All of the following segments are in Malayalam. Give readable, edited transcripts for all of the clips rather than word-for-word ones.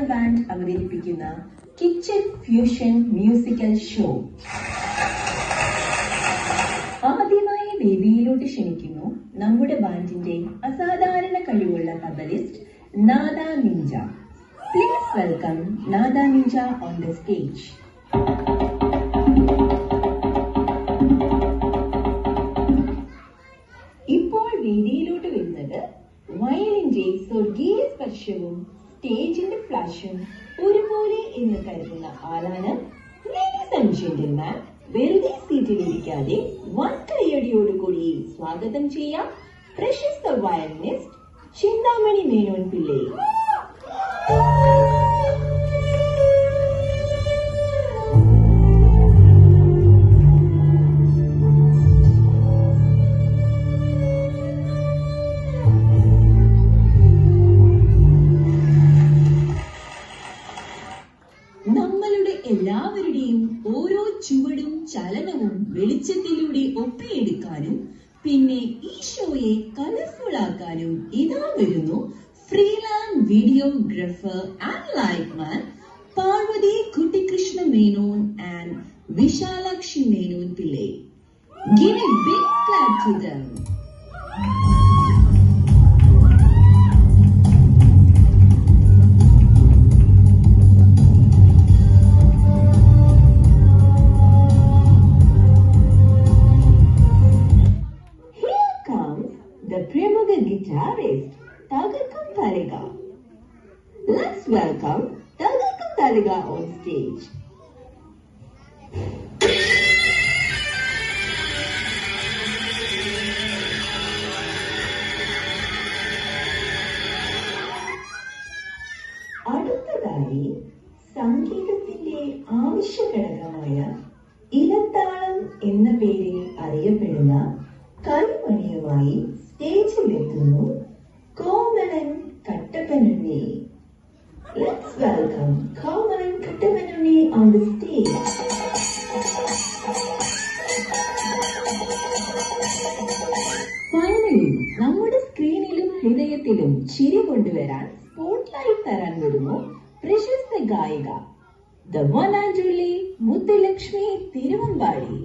ബാൻഡ് അവതരിപ്പിക്കുന്ന കിച്ചൺ ഫ്യൂഷൻ മ്യൂസിക്കൽ ഷോ. ആദ്യമായി വേദിയിലോട്ട് ക്ഷണിക്കുന്നു നമ്മുടെ ബാൻഡിന്റെ അസാധാരണ കഴിവുള്ള തബലിസ്റ്റ് നാദ നിഞ്ച. പ്ലീസ് വെൽക്കം നാദ നിഞ്ച ഓൺ ദ സ്റ്റേജ്. ഇപ്പോൾ വേദിയിലോട്ട് വരുന്നത് വയലിന്റെ സ്വർഗീയ സ്പർശവും സ്റ്റേജിന്റെ ഫ്ലാഷും ഒരുപോലെ എന്ന് കരുതുന്ന ആളാണ്. ലേഡീസ് ആൻഡ് ജെന്റിൽമാൻ, വെറുതെ സീറ്റിലിരിക്കാതെ വൻകൈയടിയോടുകൂടി സ്വാഗതം ചെയ്യാം പ്രശസ്ത വയലിനിസ്റ്റ് ചിന്താമണി മേനോൻ പിള്ളെ. നമ്മളുടെ എല്ലാവരുടെയും ഓരോ ചുവടും ചലനവും വെളിച്ചത്തിലൂടെ ഒപ്പിയെടുക്കാനും പിന്നെ ഈ ഷോയെ കളർഫുൾ ആക്കാനും ഇതാ വരുന്നു freelance videographer and lightman Parvathy Kuttikrishna Menon and Vishalakshi Menon Pillai. Give a big clap to them. The Premaga guitarist Tagakam Thaliga. Let's welcome Tagakam Thaliga on stage. അടുത്തതായി സംഗീതത്തിന്റെ ആവശ്യഘടകമായ ഇലത്താളം എന്ന പേരിൽ അറിയപ്പെടുന്ന കൈമണിയുമായി സ്റ്റേജിലെത്തുന്നു Komalan Kattappanunni. Let's welcome Komalan Kattappanunni on the stage. Finally നമ്മുടെ സ്ക്രീനിലും ഹൃദയത്തിലും ചിരി കൊണ്ടുവരാൻ സ്പോട്ട്ലൈറ്റ് തരാൻ വരുന്നു പ്രശസ്ത ഗായിക the one and only Muthulakshmi Thiruvambady.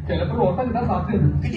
ചിലപ്പോൾ ഓട്ടം കിട്ടാൻ സാധ്യതയുണ്ട്.